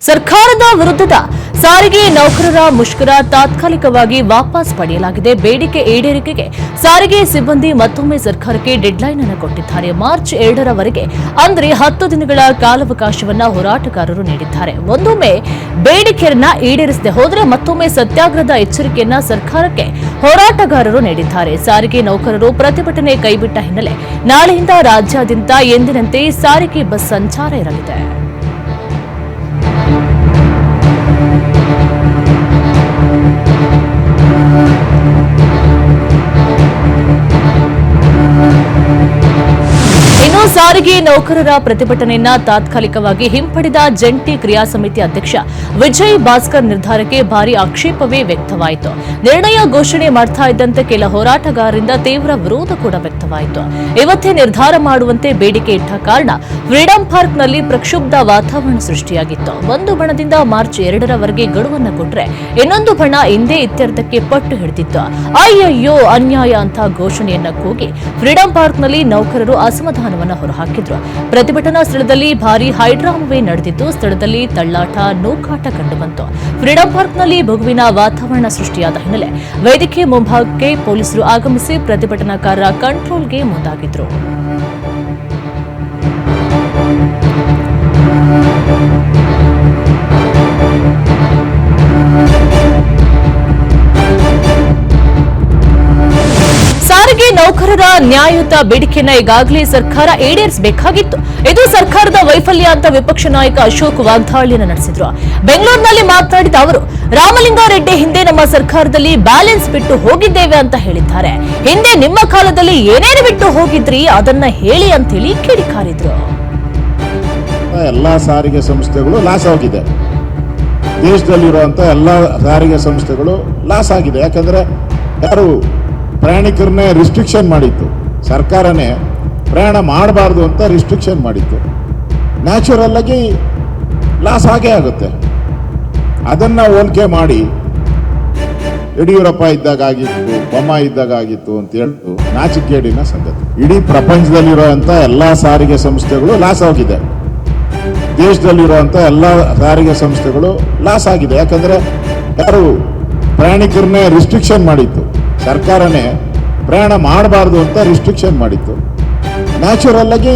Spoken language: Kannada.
ಸರ್ಕಾರದ ವಿರುದ್ಧದ ಸಾರಿಗೆ ನೌಕರರ ಮುಷ್ಕರ ತಾತ್ಕಾಲಿಕವಾಗಿ ವಾಪಸ್ ಪಡೆಯಲಾಗಿದೆ. ಬೇಡಿಕೆ ಈಡೇರಿಕೆಗೆ ಸಾರಿಗೆ ಸಿಬ್ಬಂದಿ ಮತ್ತೊಮ್ಮೆ ಸರ್ಕಾರಕ್ಕೆ ಡೆಡ್ಲೈನ್ ಅನ್ನು ಕೊಟ್ಟಿದ್ದಾರೆ. ಮಾರ್ಚ್ 2ರವರೆಗೆ ಅಂದ್ರೆ 10 ದಿನಗಳ ಕಾಲಾವಕಾಶವನ್ನ ಹೋರಾಟಗಾರರು ನೀಡಿದ್ದಾರೆ. ಒಂದೊಮ್ಮೆ ಬೇಡಿಕೆಯನ್ನ ಈಡೇರಿಸದೆ ಹೋದರೆ ಮತ್ತೊಮ್ಮೆ ಸತ್ಯಾಗ್ರಹದ ಎಚ್ಚರಿಕೆಯನ್ನ ಸರ್ಕಾರಕ್ಕೆ ಹೋರಾಟಗಾರರು ನೀಡಿದ್ದಾರೆ. ಸಾರಿಗೆ ನೌಕರರು ಪ್ರತಿಭಟನೆ ಕೈಬಿಟ್ಟ ಹಿನ್ನೆಲೆ ನಾಳೆಯಿಂದ ರಾಜ್ಯಾದ್ಯಂತ ಎಂದಿನಂತೆ ಸಾರಿಗೆ ಬಸ್ ಸಂಚಾರ ಇರಲಿದೆ. ಸಾರಿಗೆ ನೌಕರರ ಪ್ರತಿಭಟನೆಯನ್ನ ತಾತ್ಕಾಲಿಕವಾಗಿ ಹಿಂಪಡೆದ ಜಂಟಿ ಕ್ರಿಯಾ ಸಮಿತಿ ಅಧ್ಯಕ್ಷ ವಿಜಯ್ ಭಾಸ್ಕರ್ ನಿರ್ಧಾರಕ್ಕೆ ಭಾರಿ ಆಕ್ಷೇಪವೇ ವ್ಯಕ್ತವಾಯಿತು. ನಿರ್ಣಯ ಘೋಷಣೆ ಮಾಡ್ತಾ ಇದ್ದಂತೆ ಕೆಲ ಹೋರಾಟಗಾರರಿಂದ ತೀವ್ರ ವಿರೋಧ ಕೂಡ ವ್ಯಕ್ತವಾಯಿತು. ಇವತ್ತೇ ನಿರ್ಧಾರ ಮಾಡುವಂತೆ ಬೇಡಿಕೆ ಇಟ್ಟ ಕಾರಣ ಫ್ರೀಡಂ ಪಾರ್ಕ್ನಲ್ಲಿ ಪ್ರಕ್ಷುಬ್ಧ ವಾತಾವರಣ ಸೃಷ್ಟಿಯಾಗಿತ್ತು. ಒಂದು ಬಣದಿಂದ ಮಾರ್ಚ್ 2ರವರೆಗೆ ಗಡುವನ್ನು ಕೊಟ್ಟರೆ ಇನ್ನೊಂದು ಬಣ ಇಂದೇ ಇತ್ಯರ್ಥಕ್ಕೆ ಪಟ್ಟು ಹಿಡಿದಿತ್ತು. ಅಯ್ಯಯ್ಯೋ ಅನ್ಯಾಯ ಅಂತ ಘೋಷಣೆಯನ್ನ ಕೂಗಿ ಫ್ರೀಡಂ ಪಾರ್ಕ್ನಲ್ಲಿ ನೌಕರರು ಅಸಮಾಧಾನವನ್ನು ಹೊರಹಾಕಿದ್ರು. ಪ್ರತಿಭಟನಾ ಸ್ಥಳದಲ್ಲಿ ಭಾರೀ ಹೈಡ್ರಾಮವೇ ನಡೆದಿದ್ದು, ಸ್ಥಳದಲ್ಲಿ ತಳ್ಳಾಟ ನೂಕಾಟ ಕಂಡುಬಂತು. ಫ್ರೀಡಂ ಪಾರ್ಕ್ನಲ್ಲಿ ಬಿಗುವಿನ ವಾತಾವರಣ ಸೃಷ್ಟಿಯಾದ ಹಿನ್ನೆಲೆ ವೇದಿಕೆ ಮುಂಭಾಗಕ್ಕೆ ಪೊಲೀಸರು ಆಗಮಿಸಿ ಪ್ರತಿಭಟನಾಕಾರರ ಕಂಟ್ರೋಲ್ಗೆ ಮುಂದಾಗಿದ್ರು. ಸಾರಿಗೆ ನೌಕರರ ನ್ಯಾಯಯುತ ಬೇಡಿಕೆಯನ್ನು ಈಗಾಗಲೇ ಸರ್ಕಾರ ಈಡೇರಿಸಬೇಕಾಗಿತ್ತು. ಇದು ಸರ್ಕಾರದ ವೈಫಲ್ಯ ಅಂತ ವಿಪಕ್ಷ ನಾಯಕ ಅಶೋಕ್ ವಾಗ್ದಾಳಿಯನ್ನು ನಡೆಸಿದ್ರು. ಬೆಂಗಳೂರಿನಲ್ಲಿ ಮಾತನಾಡಿದ ಅವರು, ರಾಮಲಿಂಗಾರೆಡ್ಡಿ ಹಿಂದೆ ನಮ್ಮ ಸರ್ಕಾರದಲ್ಲಿ ಬ್ಯಾಲೆನ್ಸ್ ಬಿಟ್ಟು ಹೋಗಿದ್ದೇವೆ ಅಂತ ಹೇಳಿದ್ದಾರೆ. ಹಿಂದೆ ನಿಮ್ಮ ಕಾಲದಲ್ಲಿ ಏನೇನು ಬಿಟ್ಟು ಹೋಗಿದ್ರಿ ಅದನ್ನ ಹೇಳಿ ಅಂತೇಳಿ ಕಿಡಿಕಾರಿದ್ರು. ಎಲ್ಲಾ ಸಾರಿಗೆ ಸಂಸ್ಥೆಗಳು ಲಾಸ್ ಆಗಿದೆ. ದೇಶದಲ್ಲಿರುವಂತ ಎಲ್ಲಾ ಸಾರಿಗೆ ಸಂಸ್ಥೆಗಳು ಲಾಸ್ ಆಗಿದೆ. ಯಾಕಂದ್ರೆ ಯಾರು ಪ್ರಯಾಣಿಕರನ್ನೇ ರಿಸ್ಟ್ರಿಕ್ಷನ್ ಮಾಡಿತ್ತು, ಸರ್ಕಾರನೇ ಪ್ರಯಾಣ ಮಾಡಬಾರ್ದು ಅಂತ ರಿಸ್ಟ್ರಿಕ್ಷನ್ ಮಾಡಿತ್ತು. ನ್ಯಾಚುರಲ್ ಆಗಿ ಲಾಸ್ ಆಗೇ ಆಗುತ್ತೆ. ಅದನ್ನ ಹೋಲಿಕೆ ಮಾಡಿ ಯಡಿಯೂರಪ್ಪ ಇದ್ದಾಗ ಆಗಿತ್ತು, ಬೊಮ್ಮಾಯಿ ಇದ್ದಾಗ ಆಗಿತ್ತು ಅಂತ ಹೇಳ್ತು ನಾಚಿಕೇಡಿನ ಸಂಗತಿ. ಇಡೀ ಪ್ರಪಂಚದಲ್ಲಿರುವಂತ ಎಲ್ಲಾ ಸಾರಿಗೆ ಸಂಸ್ಥೆಗಳು ಲಾಸ್ ಆಗಿದೆ. ದೇಶದಲ್ಲಿರುವಂತ ಎಲ್ಲಾ ಸಾರಿಗೆ ಸಂಸ್ಥೆಗಳು ಲಾಸ್ ಆಗಿದೆ. ಯಾಕಂದ್ರೆ ಯಾರು ಪ್ರಯಾಣಿಕರನ್ನೇ ರಿಸ್ಟ್ರಿಕ್ಷನ್ ಮಾಡಿತ್ತು, ಸರ್ಕಾರನೇ ಪ್ರಯಾಣ ಮಾಡಬಾರ್ದು ಅಂತ ರಿಸ್ಟ್ರಿಕ್ಷನ್ ಮಾಡಿತ್ತು. ನ್ಯಾಚುರಲ್ ಆಗಿ